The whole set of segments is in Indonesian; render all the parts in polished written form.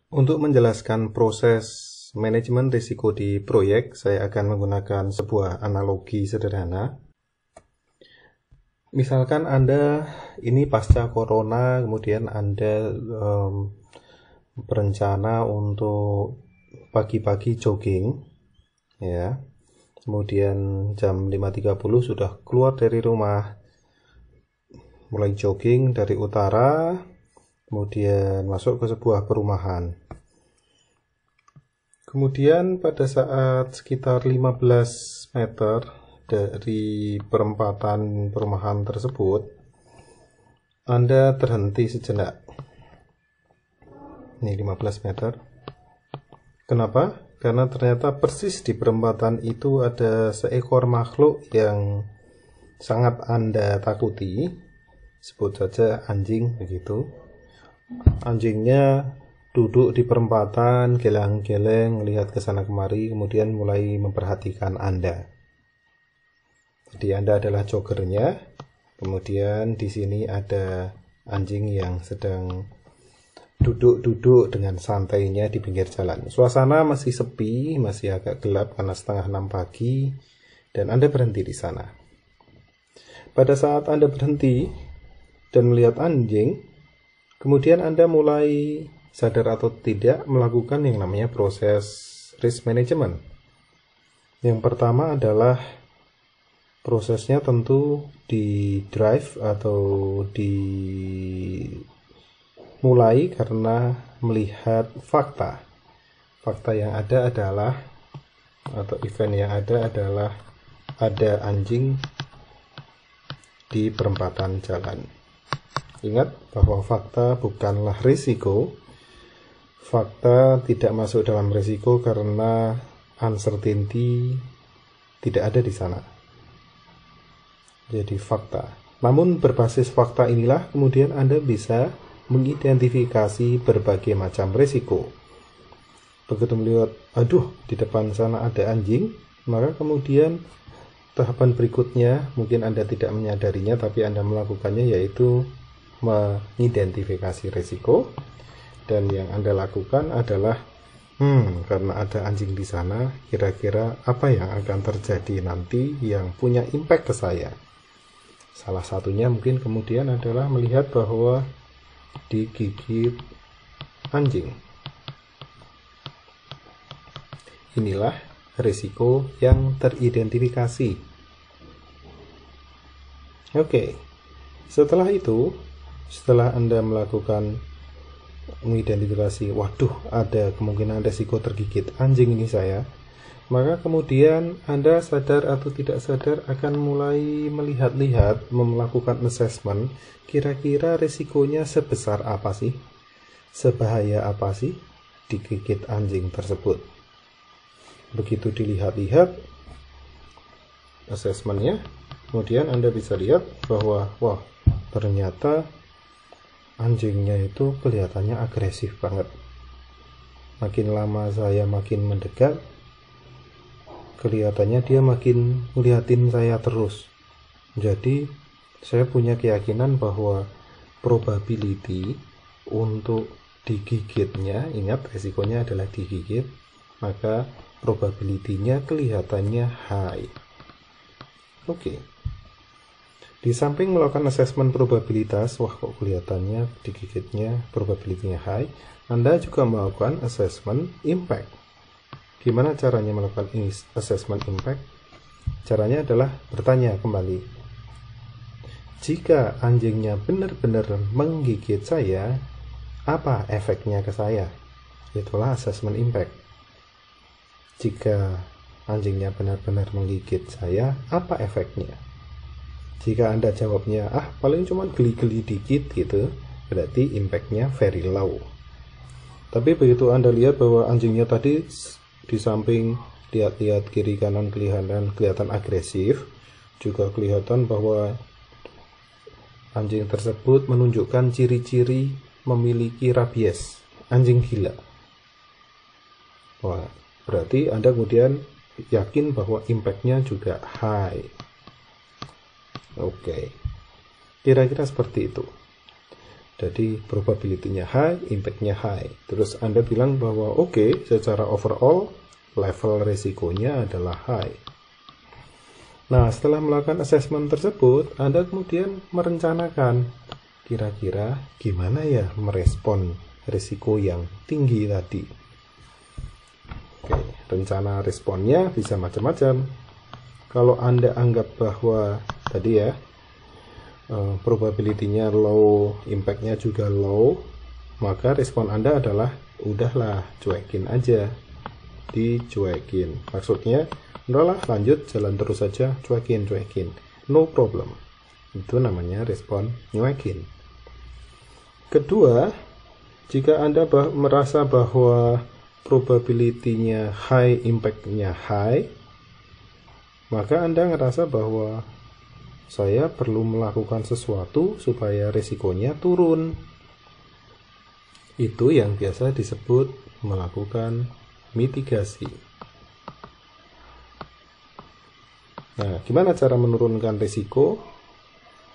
Untuk menjelaskan proses manajemen risiko di proyek, saya akan menggunakan sebuah analogi sederhana. Misalkan Anda ini pasca corona, kemudian Anda berencana untuk pagi-pagi jogging, ya. Kemudian jam 5.30 sudah keluar dari rumah, mulai jogging dari utara, kemudian masuk ke sebuah perumahan. Kemudian pada saat sekitar 15 meter dari perempatan perumahan tersebut, Anda terhenti sejenak. Ini 15 meter. Kenapa? Karena ternyata persis di perempatan itu ada seekor makhluk yang sangat Anda takuti. Sebut saja anjing begitu. Anjingnya duduk di perempatan, geleng-geleng, melihat ke sana kemari, kemudian mulai memperhatikan Anda. Jadi Anda adalah joggernya, kemudian di sini ada anjing yang sedang duduk-duduk dengan santainya di pinggir jalan. Suasana masih sepi, masih agak gelap karena 5:30 pagi, dan Anda berhenti di sana. Pada saat Anda berhenti dan melihat anjing, kemudian Anda mulai sadar atau tidak melakukan yang namanya proses risk management. Yang pertama adalah prosesnya tentu di drive atau dimulai karena melihat fakta. Fakta yang ada adalah, atau event yang ada adalah, ada anjing di perempatan jalan. Ingat bahwa fakta bukanlah risiko. Fakta tidak masuk dalam risiko karena uncertainty tidak ada di sana. Jadi fakta. Namun berbasis fakta inilah kemudian Anda bisa mengidentifikasi berbagai macam risiko. Begitu melihat, aduh, di depan sana ada anjing, maka kemudian tahapan berikutnya mungkin Anda tidak menyadarinya, tapi Anda melakukannya, yaitu mengidentifikasi risiko. Dan yang Anda lakukan adalah, karena ada anjing di sana, kira-kira apa yang akan terjadi nanti yang punya impact ke saya? Salah satunya mungkin kemudian adalah melihat bahwa digigit anjing. Inilah risiko yang teridentifikasi. Oke, setelah itu, setelah Anda melakukan mengidentifikasi, waduh, ada kemungkinan risiko tergigit anjing ini saya, maka kemudian Anda sadar atau tidak sadar akan mulai melihat-lihat, melakukan assessment, kira-kira risikonya sebesar apa sih, sebahaya apa sih digigit anjing tersebut. Begitu dilihat-lihat assessmentnya, kemudian Anda bisa lihat bahwa, wah, ternyata anjingnya itu kelihatannya agresif banget. Makin lama saya makin mendekat, kelihatannya dia makin ngeliatin saya terus. Jadi saya punya keyakinan bahwa probability untuk digigitnya, ingat resikonya adalah digigit, maka probability-nya kelihatannya high. Oke. Di samping melakukan assessment probabilitas, wah kok kelihatannya digigitnya probability-nya high, Anda juga melakukan assessment impact. Gimana caranya melakukan assessment impact? Caranya adalah bertanya kembali. Jika anjingnya benar-benar menggigit saya, apa efeknya ke saya? Itulah assessment impact. Jika anjingnya benar-benar menggigit saya, apa efeknya? Jika Anda jawabnya, paling cuma geli-geli dikit gitu, berarti impact-nya very low. Tapi begitu Anda lihat bahwa anjingnya tadi di samping lihat-lihat kiri kanan kelihatan agresif, juga kelihatan bahwa anjing tersebut menunjukkan ciri-ciri memiliki rabies, anjing gila. Wah, berarti Anda kemudian yakin bahwa impact-nya juga high. Oke, kira-kira seperti itu. Jadi probability-nya high, impact-nya high. Terus Anda bilang bahwa oke, secara overall level resikonya adalah high. Nah, setelah melakukan assessment tersebut, Anda kemudian merencanakan kira-kira gimana ya merespon risiko yang tinggi tadi. Oke, rencana responnya bisa macam-macam. Kalau Anda anggap bahwa tadi ya probability-nya low, impact-nya juga low, maka respon Anda adalah udahlah, cuekin aja, dicuekin. Maksudnya, udahlah lanjut, jalan terus saja, cuekin, no problem. Itu namanya respon nyuekin. Kedua, jika Anda merasa bahwa probability-nya high, impact-nya high, maka Anda ngerasa bahwa saya perlu melakukan sesuatu supaya risikonya turun. Itu yang biasa disebut melakukan mitigasi. Nah, gimana cara menurunkan risiko?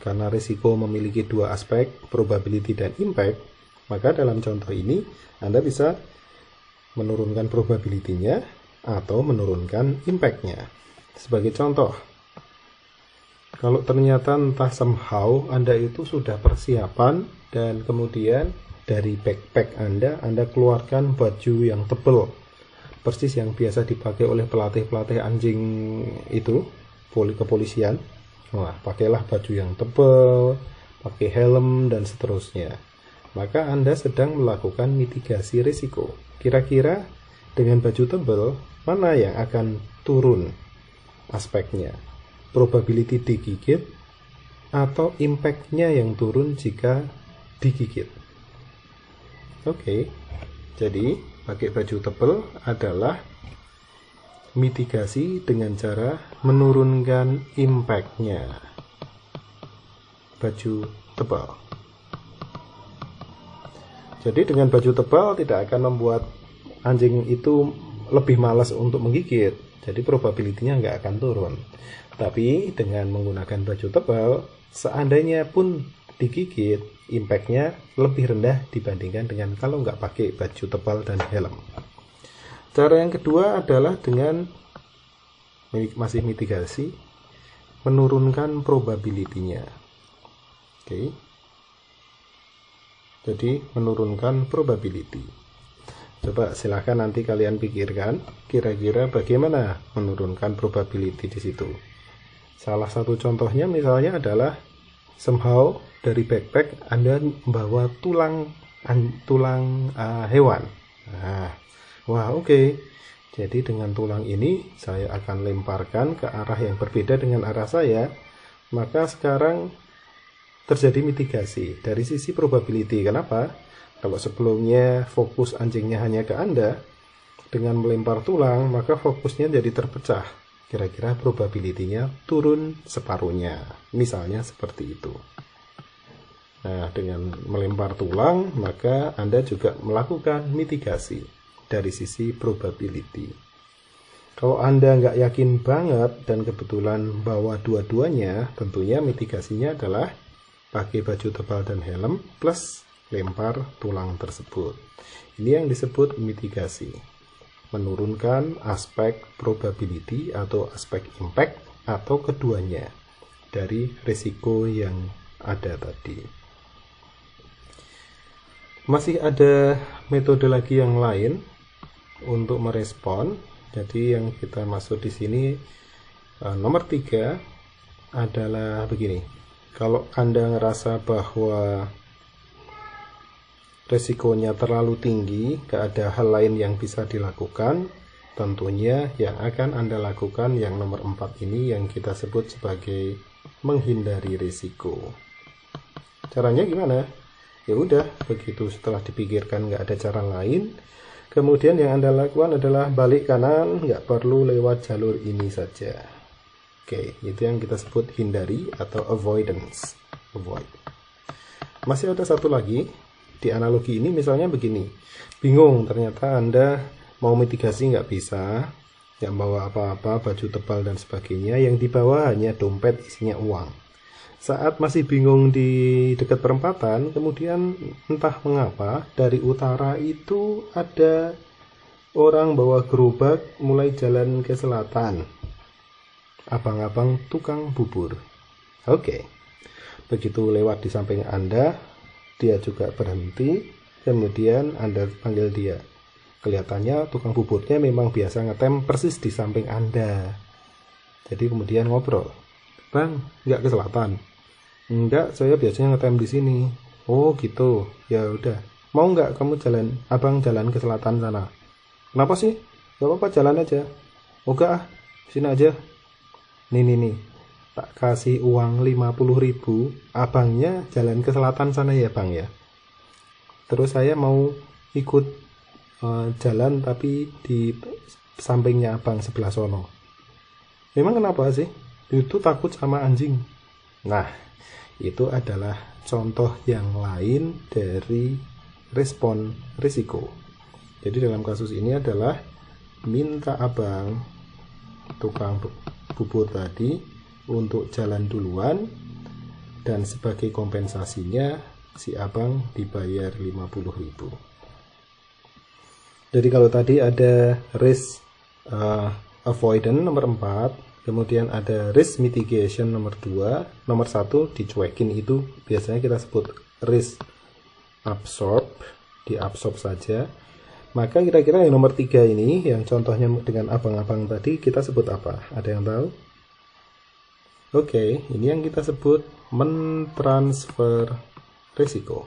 Karena risiko memiliki dua aspek, probability dan impact, maka dalam contoh ini Anda bisa menurunkan probability-nya atau menurunkan impact-nya. Sebagai contoh, kalau ternyata entah somehow Anda itu sudah persiapan dan kemudian dari backpack Anda keluarkan baju yang tebal, persis yang biasa dipakai oleh pelatih-pelatih anjing itu, kepolisian. Wah, pakailah baju yang tebal, pakai helm dan seterusnya. Maka Anda sedang melakukan mitigasi risiko. Kira-kira dengan baju tebal, mana yang akan turun aspeknya? Probability digigit atau impact-nya yang turun jika digigit. Oke, jadi pakai baju tebal adalah mitigasi dengan cara menurunkan impact-nya. Baju tebal. Jadi dengan baju tebal tidak akan membuat anjing itu lebih malas untuk menggigit. Jadi probability-nya nggak akan turun. Tapi dengan menggunakan baju tebal, seandainya pun digigit, impact-nya lebih rendah dibandingkan dengan kalau nggak pakai baju tebal dan helm. Cara yang kedua adalah dengan masih mitigasi, menurunkan probability-nya. Oke. Jadi menurunkan probability. Coba silahkan nanti kalian pikirkan kira-kira bagaimana menurunkan probability di situ. Salah satu contohnya misalnya adalah somehow dari backpack Anda membawa tulang hewan. Nah, wah oke. Jadi dengan tulang ini saya akan lemparkan ke arah yang berbeda dengan arah saya. Maka sekarang terjadi mitigasi dari sisi probability. Kenapa? Kalau sebelumnya fokus anjingnya hanya ke Anda, dengan melempar tulang maka fokusnya jadi terpecah. Kira-kira probability-nya turun separuhnya. Misalnya seperti itu. Nah, dengan melempar tulang maka Anda juga melakukan mitigasi dari sisi probability. Kalau Anda nggak yakin banget dan kebetulan bawa dua-duanya, tentunya mitigasinya adalah pakai baju tebal dan helm plus lempar tulang tersebut. Ini yang disebut mitigasi. Menurunkan aspek probability atau aspek impact atau keduanya dari risiko yang ada tadi. Masih ada metode lagi yang lain untuk merespon. Jadi yang kita masuk di sini nomor 3 adalah begini. Kalau Anda ngerasa bahwa resikonya terlalu tinggi, gak ada hal lain yang bisa dilakukan, tentunya yang akan Anda lakukan yang nomor 4 ini yang kita sebut sebagai menghindari risiko. Caranya gimana? Ya udah, begitu setelah dipikirkan gak ada cara lain, kemudian yang Anda lakukan adalah balik kanan, gak perlu lewat jalur ini saja. Oke, itu yang kita sebut hindari atau avoidance. Avoid. Masih ada satu lagi. Di analogi ini misalnya begini, bingung ternyata Anda mau mitigasi nggak bisa, nggak bawa apa-apa, baju tebal dan sebagainya, yang dibawa hanya dompet isinya uang. Saat masih bingung di dekat perempatan, kemudian entah mengapa dari utara itu ada orang bawa gerobak mulai jalan ke selatan. Abang-abang tukang bubur. Oke. Begitu lewat di samping Anda, dia juga berhenti, kemudian Anda panggil dia. Kelihatannya tukang buburnya memang biasa ngetem persis di samping Anda. Jadi kemudian ngobrol. Bang, nggak ke selatan? Enggak, saya biasanya ngetem di sini. Oh gitu, ya udah. Mau nggak kamu jalan, abang jalan ke selatan sana? Kenapa sih? Gak apa-apa, jalan aja. Oh enggak, sini aja. Nih, tak kasih uang 50.000, abangnya jalan ke selatan sana ya bang ya. Terus saya mau ikut jalan tapi di sampingnya abang sebelah sono. Memang kenapa sih? Itu takut sama anjing. Nah, itu adalah contoh yang lain dari respon risiko. Jadi dalam kasus ini adalah minta abang tukang bubur tadi untuk jalan duluan, dan sebagai kompensasinya si abang dibayar 50.000. Jadi kalau tadi ada risk avoidance nomor 4, kemudian ada risk mitigation nomor 2, nomor 1 dicuekin, itu biasanya kita sebut risk absorb, diabsorb saja. Maka kira-kira yang nomor 3 ini, yang contohnya dengan abang-abang tadi, kita sebut apa? Ada yang tahu? Oke, ini yang kita sebut mentransfer risiko.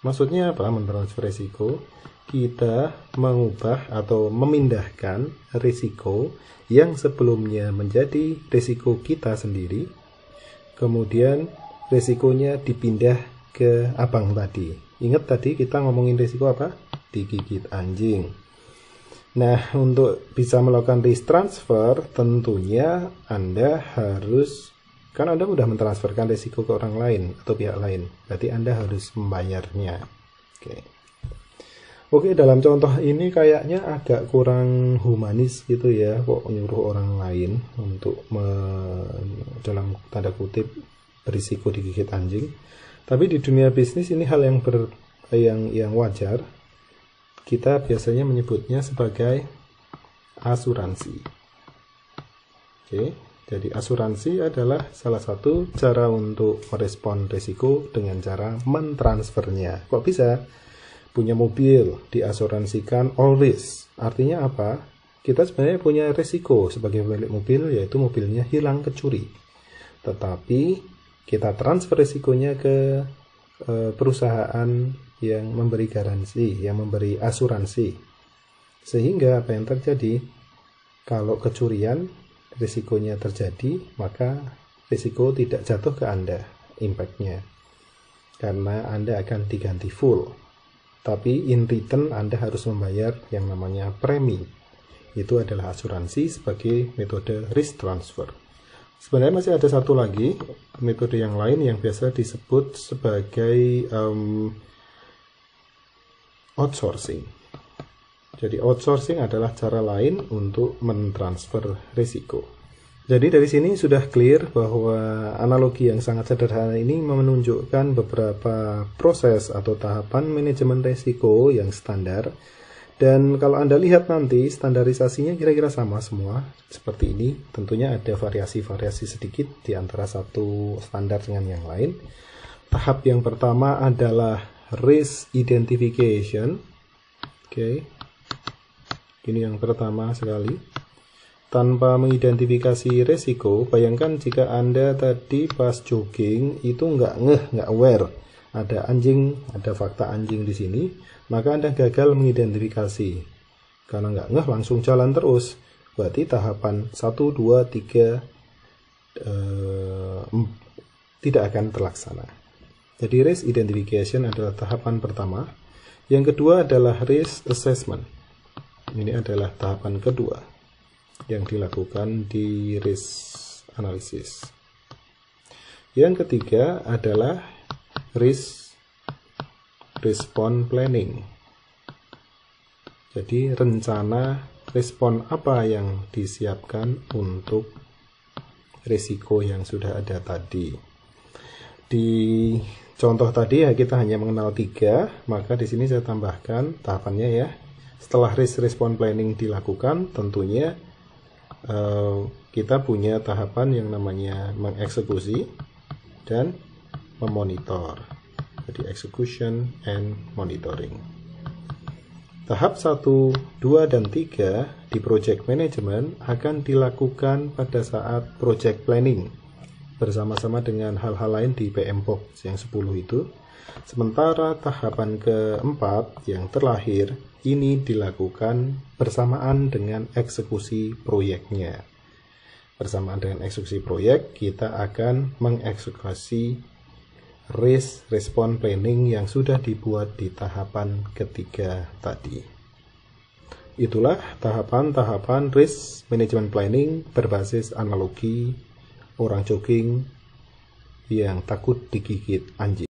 Maksudnya apa mentransfer risiko? Kita mengubah atau memindahkan risiko yang sebelumnya menjadi risiko kita sendiri, kemudian risikonya dipindah ke abang tadi. Ingat tadi kita ngomongin risiko apa? Digigit anjing. Nah, untuk bisa melakukan risk transfer, tentunya Anda harus, kan Anda sudah mentransferkan risiko ke orang lain atau pihak lain, berarti Anda harus membayarnya. Oke, dalam contoh ini kayaknya agak kurang humanis gitu ya, kok nyuruh orang lain untuk dalam tanda kutip berisiko digigit anjing. Tapi di dunia bisnis ini hal yang wajar. Kita biasanya menyebutnya sebagai asuransi. Oke, jadi asuransi adalah salah satu cara untuk merespon risiko dengan cara mentransfernya. Kok bisa? Punya mobil diasuransikan all risk. Artinya apa? Kita sebenarnya punya risiko sebagai pemilik mobil, yaitu mobilnya hilang kecuri. Tetapi kita transfer risikonya ke perusahaan yang memberi garansi, yang memberi asuransi. Sehingga apa yang terjadi? Kalau kecurian risikonya terjadi, maka risiko tidak jatuh ke Anda, impact-nya. Karena Anda akan diganti full. Tapi in return Anda harus membayar yang namanya premi. Itu adalah asuransi sebagai metode risk transfer. Sebenarnya masih ada satu lagi metode yang lain yang biasa disebut sebagai outsourcing. Jadi outsourcing adalah cara lain untuk mentransfer risiko. Jadi dari sini sudah clear bahwa analogi yang sangat sederhana ini menunjukkan beberapa proses atau tahapan manajemen risiko yang standar. Dan kalau Anda lihat nanti standarisasinya kira-kira sama semua seperti ini. Tentunya ada variasi-variasi sedikit di antara satu standar dengan yang lain. Tahap yang pertama adalah risk identification. Oke. Ini yang pertama sekali. Tanpa mengidentifikasi resiko, bayangkan jika Anda tadi pas jogging itu nggak aware ada anjing, ada fakta anjing di sini, maka Anda gagal mengidentifikasi. Karena nggak langsung jalan terus, berarti tahapan 1, 2, 3 tidak akan terlaksana. Jadi risk identification adalah tahapan pertama. Yang kedua adalah risk assessment. Ini adalah tahapan kedua yang dilakukan di risk analysis. Yang ketiga adalah risk response planning. Jadi rencana respon apa yang disiapkan untuk risiko yang sudah ada tadi. Di contoh tadi ya kita hanya mengenal 3, maka di sini saya tambahkan tahapannya ya. Setelah risk response planning dilakukan, tentunya kita punya tahapan yang namanya mengeksekusi dan memonitor. Jadi execution and monitoring. Tahap 1, 2, dan 3 di project management akan dilakukan pada saat project planning bersama-sama dengan hal-hal lain di PM Box yang 10 itu. Sementara tahapan keempat yang terakhir ini dilakukan bersamaan dengan eksekusi proyeknya. Bersamaan dengan eksekusi proyek, kita akan mengeksekusi risk response planning yang sudah dibuat di tahapan ketiga tadi. Itulah tahapan-tahapan risk management planning berbasis analogi orang jogging yang takut digigit anjing.